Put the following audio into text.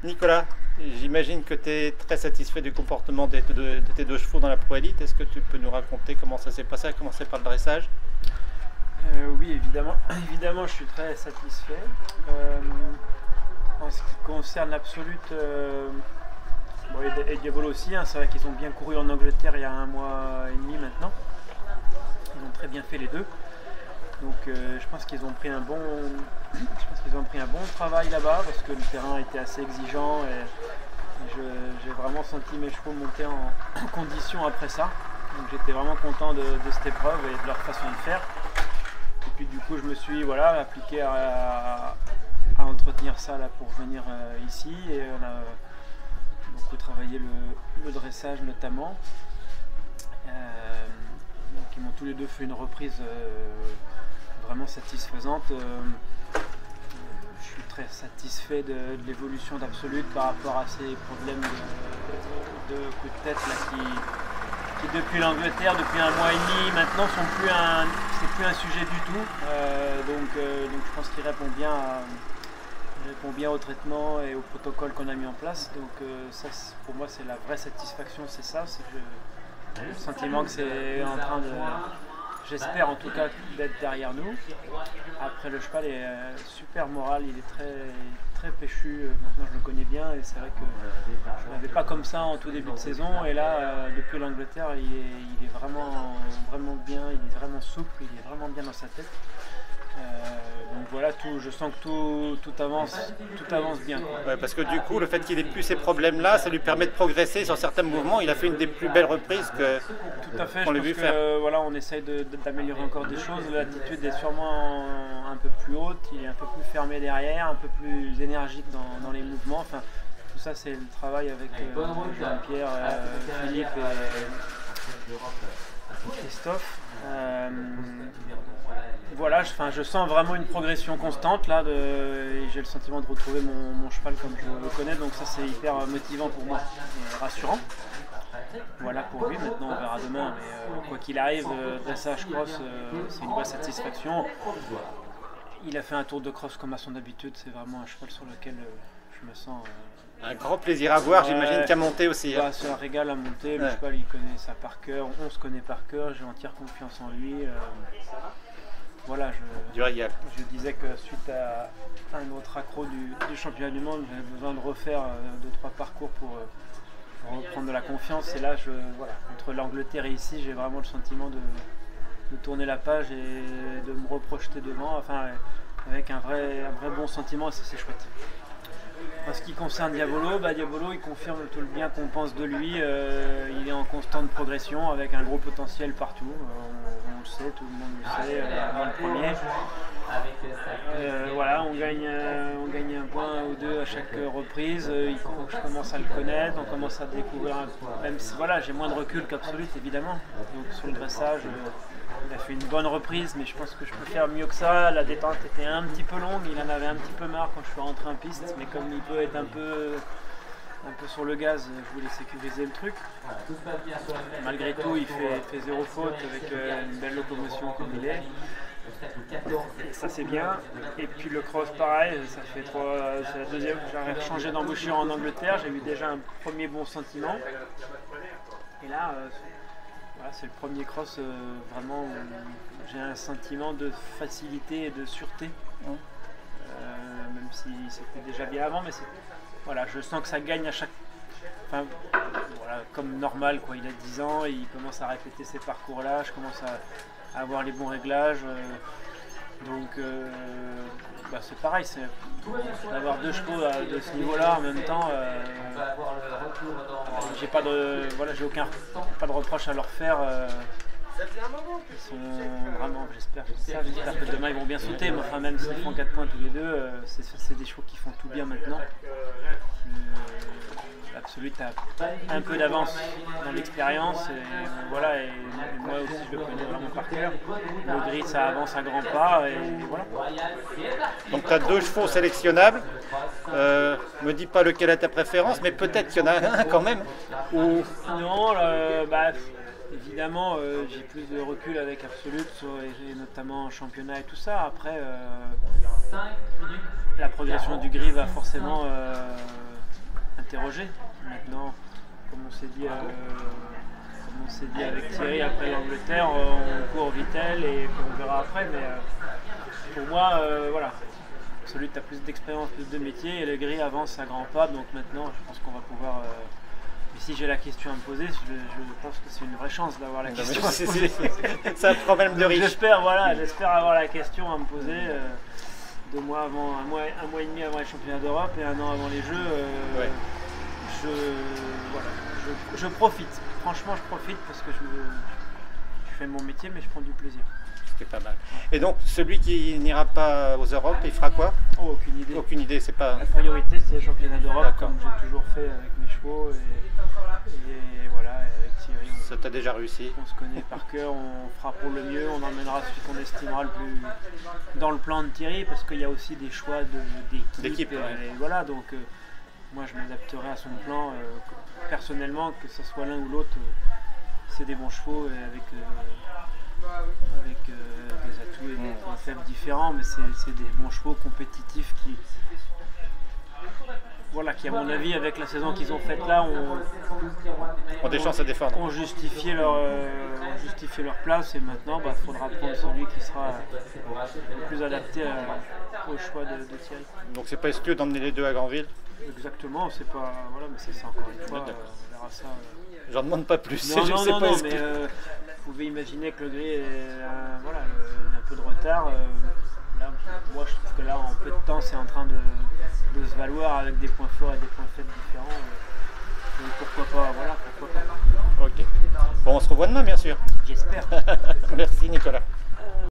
Nicolas, j'imagine que tu es très satisfait du comportement de tes deux chevaux dans la Pro Elite. Est-ce que tu peux nous raconter comment ça s'est passé, à commencer par le dressage? Oui, évidemment. Évidemment, je suis très satisfait. En ce qui concerne l'Absolute, bon, et Diabolo aussi, hein, c'est vrai qu'ils ont bien couru en Angleterre il y a 1 mois et demi maintenant. Ils ont très bien fait les deux. Donc je pense qu'ils ont pris un bon, travail là-bas parce que le terrain était assez exigeant et j'ai vraiment senti mes chevaux monter en condition après ça. Donc j'étais vraiment content de cette épreuve et de leur façon de faire. Et puis du coup je me suis appliqué à entretenir ça là pour venir ici et on a beaucoup travaillé le dressage notamment. Donc ils m'ont tous les deux fait une reprise vraiment satisfaisante. Je suis très satisfait de l'évolution d'Absolute par rapport à ces problèmes de coups de tête là, qui depuis l'Angleterre, depuis 1 mois et demi maintenant, c'est plus un sujet du tout. Donc je pense qu'il répond bien au traitement et au protocole qu'on a mis en place. Donc ça, pour moi, c'est la vraie satisfaction, c'est ça. C'est que j'ai le sentiment que c'est en train de... J'espère en tout cas d'être derrière nous. Après, le cheval est super moral, il est très péchu. Maintenant, je le connais bien et c'est vrai que je ne l'avais pas comme ça en tout début de saison. Et là, depuis l'Angleterre, il est vraiment bien, il est vraiment souple, il est vraiment bien dans sa tête. Donc voilà, je sens que tout avance bien. Ouais, parce que du coup, le fait qu'il ait plus ces problèmes-là, ça lui permet de progresser sur certains mouvements. Il a fait une des plus belles reprises tout à fait, qu'on l'a vu faire. Voilà, on essaye d'améliorer encore des choses. L'attitude est sûrement un peu plus haute, il est un peu plus fermé derrière, un peu plus énergique dans les mouvements. Enfin, tout ça, c'est le travail avec Jean-Pierre, Philippe et Christophe. Voilà, je sens vraiment une progression constante là, et j'ai le sentiment de retrouver mon cheval comme je le connais, donc ça c'est hyper motivant pour moi et rassurant. Voilà pour lui, maintenant on verra demain, mais quoi qu'il arrive, dressage cross, c'est une vraie satisfaction. Il a fait un tour de cross comme à son habitude, c'est vraiment un cheval sur lequel je me sens... un grand plaisir à voir, j'imagine qu'à monter aussi. Bah, c'est un régal à monter, le cheval il connaît ça par cœur, on se connaît par cœur, j'ai entière confiance en lui. Voilà, je disais que suite à un autre accro du championnat du monde, j'avais besoin de refaire 2-3 parcours pour reprendre de la confiance. Et là, entre l'Angleterre et ici, j'ai vraiment le sentiment de tourner la page et de me reprojeter devant, enfin, avec un vrai bon sentiment, et ça c'est chouette. En ce qui concerne Diabolo, Diabolo il confirme tout le bien qu'on pense de lui. Il est en constante progression avec un gros potentiel partout. On le sait, tout le monde le sait, avant le premier. Voilà, on gagne un point ou deux à chaque reprise. Je commence à le connaître, on commence à découvrir même si voilà, j'ai moins de recul qu'Absolute évidemment. Donc sur le dressage, il a fait une bonne reprise, mais je pense que je peux faire mieux que ça. La détente était un petit peu longue, il en avait un petit peu marre quand je suis rentré en piste, mais comme il peut être un peu sur le gaz, je voulais sécuriser le truc. Malgré tout, il fait zéro faute avec une belle locomotion comme il est. Et ça c'est bien. Et puis le cross pareil, c'est la deuxième que j'ai changé d'embouchure en Angleterre, j'ai eu déjà un premier bon sentiment. Et là, voilà, c'est le premier cross vraiment où j'ai un sentiment de facilité et de sûreté. Même si c'était déjà bien avant, mais voilà, je sens que ça gagne à chaque... Enfin, voilà, comme normal, quoi. Il a 10 ans, il commence à répéter ces parcours-là, je commence à avoir les bons réglages. Donc c'est pareil, d'avoir deux chevaux de ce niveau-là en même temps. J'ai pas de reproche à leur faire. Ils sont vraiment, j'espère que demain ils vont bien sauter, mais enfin même s'ils font 4 points tous les deux, c'est des chevaux qui font tout bien maintenant. L'Absolute a un peu d'avance dans l'expérience et moi aussi je le connais vraiment par cœur. Le gris ça avance à grands pas et voilà. Donc tu as deux chevaux sélectionnables. Me dis pas lequel est ta préférence, mais peut-être qu'il y en a un quand même. Ou... Non, évidemment j'ai plus de recul avec Absolute, et notamment en championnat et tout ça. Après la progression du gris va forcément interroger. Maintenant, comme on s'est dit avec Thierry après l'Angleterre, on court Vittel et on verra après. Mais pour moi, voilà, celui qui a plus d'expérience, plus de métier, et le gris avance à grands pas. Donc maintenant, je pense qu'on va pouvoir. Et si j'ai la question à me poser, je pense que c'est une vraie chance d'avoir la question à me poser. C'est un problème de riche. J'espère avoir la question à me poser 2 mois avant, un mois et demi avant les championnats d'Europe et 1 an avant les Jeux. Ouais. Je profite. Franchement, je profite parce que je fais mon métier, mais je prends du plaisir. C'est pas mal. Et donc, celui qui n'ira pas aux Europes, il fera quoi? Oh, aucune idée. Aucune idée, c'est pas. La priorité, c'est les championnats d'Europe, comme j'ai toujours fait avec mes chevaux. Et voilà, avec Thierry. Ça t'a déjà réussi? On se connaît par cœur, on fera pour le mieux, on emmènera celui qu'on estimera le plus dans le plan de Thierry, parce qu'il y a aussi des choix d'équipe. Et voilà, donc moi je m'adapterai à son plan. Personnellement, que ce soit l'un ou l'autre, c'est des bons chevaux avec des atouts et des points faibles différents, mais c'est des bons chevaux compétitifs qui, à mon avis, avec la saison qu'ils ont faite là, ont des chances à défendre. Ont justifié leur place, et maintenant il faudra prendre celui qui sera le plus adapté au choix de Thierry. Donc c'est pas exclu d'emmener les deux à Granville? Exactement, c'est pas. Voilà, mais c'est ça encore une fois, on verra ça. J'en demande pas plus. Non, mais vous pouvez imaginer que le gris il a un peu de retard. Là, moi je trouve que là en peu de temps c'est en train de se valoir avec des points forts et des points faibles différents. Donc pourquoi pas. Ok. Bon, on se revoit demain bien sûr. J'espère. Merci Nicolas.